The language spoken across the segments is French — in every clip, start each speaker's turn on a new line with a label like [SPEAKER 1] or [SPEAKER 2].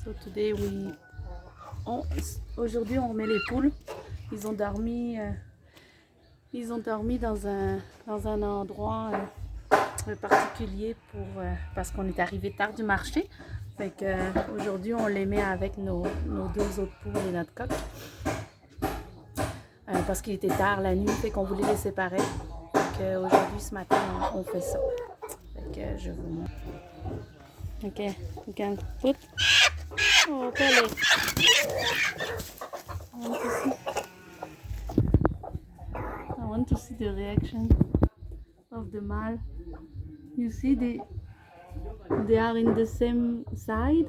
[SPEAKER 1] So today aujourd'hui on remet les poules. Ils ont dormi dans un endroit particulier parce qu'on est arrivé tard du marché. Fait que aujourd'hui on les met avec nos deux autres poules et notre coq. Parce qu'il était tard la nuit, fait qu'on voulait les séparer. Fait aujourd'hui, ce matin, on fait ça. Fait que je vous montre. Ok, you can put. Oh, Pele. I want to see the reaction of the male. You see, they are in the same side,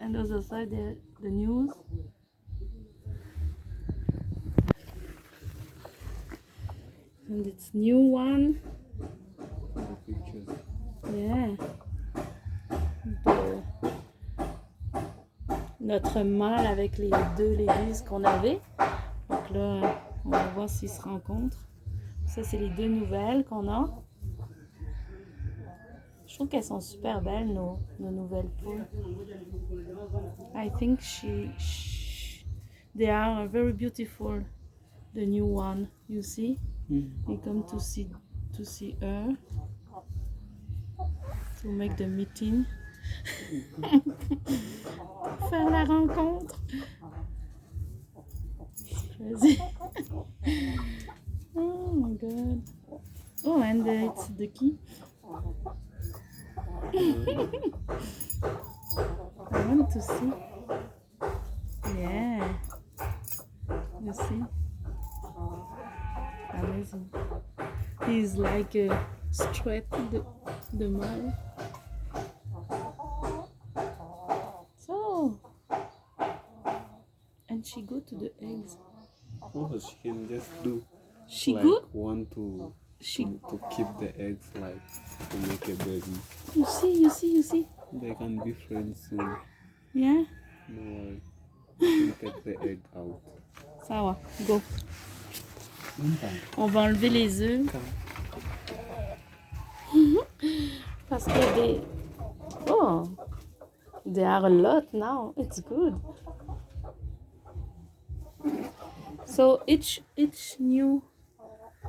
[SPEAKER 1] and the other side, the news. And it's new one. Yeah. Notre mâle avec les deux légumes qu'on avait. Donc là, on va voir s'ils se rencontrent. Ça, c'est les deux nouvelles qu'on a. Je trouve qu'elles sont super belles, nos nouvelles poules. I think they are very beautiful. The new one, you see? You come to see her. To make the meeting. Faire la rencontre. Oh my god. Oh, and it's the key. I want to see. Yeah. You see? Amazing. He's like straight the mile. So, and she go to the eggs.
[SPEAKER 2] Oh, she can just do.
[SPEAKER 1] She
[SPEAKER 2] like
[SPEAKER 1] go?
[SPEAKER 2] Want to keep the eggs, like to make a baby.
[SPEAKER 1] You see.
[SPEAKER 2] They can be friends soon.
[SPEAKER 1] Yeah.
[SPEAKER 2] No worry. You can take the egg out.
[SPEAKER 1] Ça va, go. On va enlever les œufs. Parce que they are a lot now. It's good. So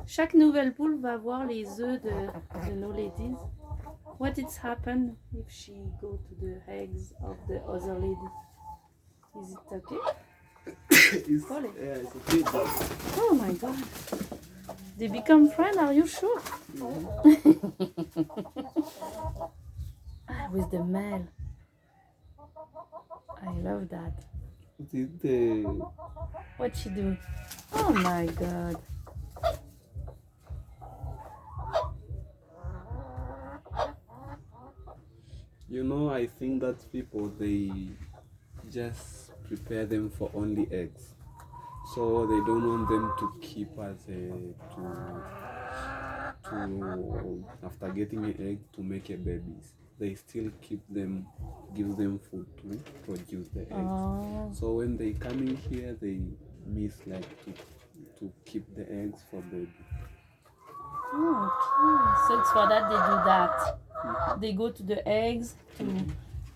[SPEAKER 1] chaque nouvelle poule va avoir les œufs de nos ladies. What is happen if she go to the eggs of the other lady? Is it okay?
[SPEAKER 2] It's okay.
[SPEAKER 1] Oh my god. They become friends, are you sure? With the male. I love that. What she do? Oh my god.
[SPEAKER 2] You know, I think that people, they just prepare them for only eggs. So they don't want them to keep after getting an egg to make a babies. They still keep them, give them food to produce the eggs.
[SPEAKER 1] Oh.
[SPEAKER 2] So when they come in here, they miss like to keep the eggs for baby.
[SPEAKER 1] Okay. So it's for that they do that. They go to the eggs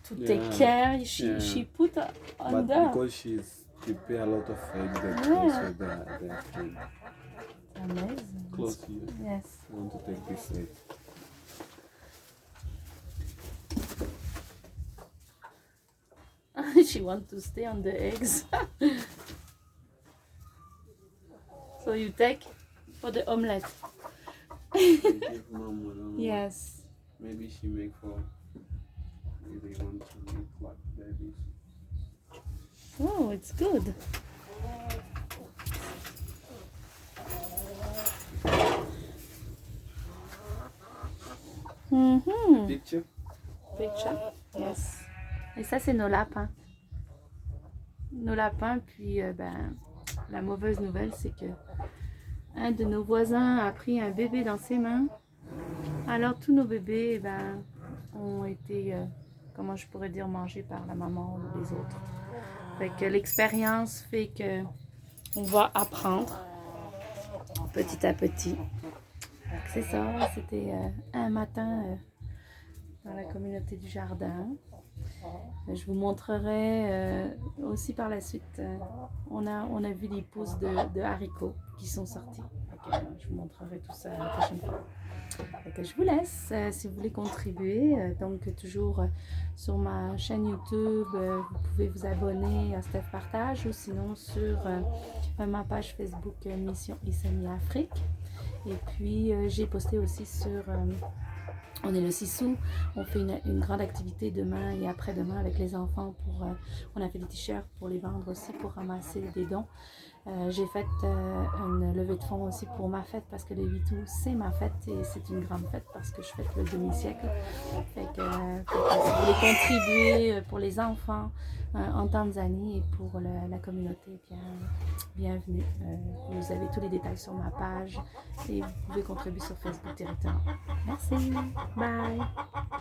[SPEAKER 1] to take care. She put under.
[SPEAKER 2] But because she's prepare a lot of eggs, so they're free.
[SPEAKER 1] Amazing.
[SPEAKER 2] Close here.
[SPEAKER 1] Yes.
[SPEAKER 2] I want to take this egg.
[SPEAKER 1] She wants to stay on the eggs. So you take for the omelette.
[SPEAKER 2] Give mom one.
[SPEAKER 1] Yes.
[SPEAKER 2] Maybe she make for. Maybe they want to make like babies.
[SPEAKER 1] Oh, it's good.
[SPEAKER 2] Picture?
[SPEAKER 1] Picture? Yes. Et ça, c'est nos lapins. Nos lapins, puis la mauvaise nouvelle, c'est que un de nos voisins a pris un bébé dans ses mains. Alors, tous nos bébés ont été, comment je pourrais dire, mangés par la maman ou les autres. Fait que l'expérience fait que on va apprendre petit à petit. C'est ça, c'était un matin dans la communauté du jardin. Je vous montrerai aussi par la suite. On a vu les pousses de haricots qui sont sortis. Je vous montrerai tout ça la prochaine fois. Je vous laisse si vous voulez contribuer. Donc, toujours sur ma chaîne YouTube, vous pouvez vous abonner à Steph Partage ou sinon sur ma page Facebook Mission Issami Afrique. Et puis, j'ai posté aussi sur. On est le 6 août, on fait une grande activité demain et après-demain avec les enfants. On a fait des t-shirts pour les vendre aussi, pour ramasser des dons. J'ai fait une levée de fonds aussi pour ma fête parce que le 8 août c'est ma fête et c'est une grande fête parce que je fête le demi-siècle. Fait que si vous voulez contribuer pour les enfants en Tanzanie et pour la communauté, bienvenue. Vous avez tous les détails sur ma page et vous pouvez contribuer sur Facebook directement. Merci, bye.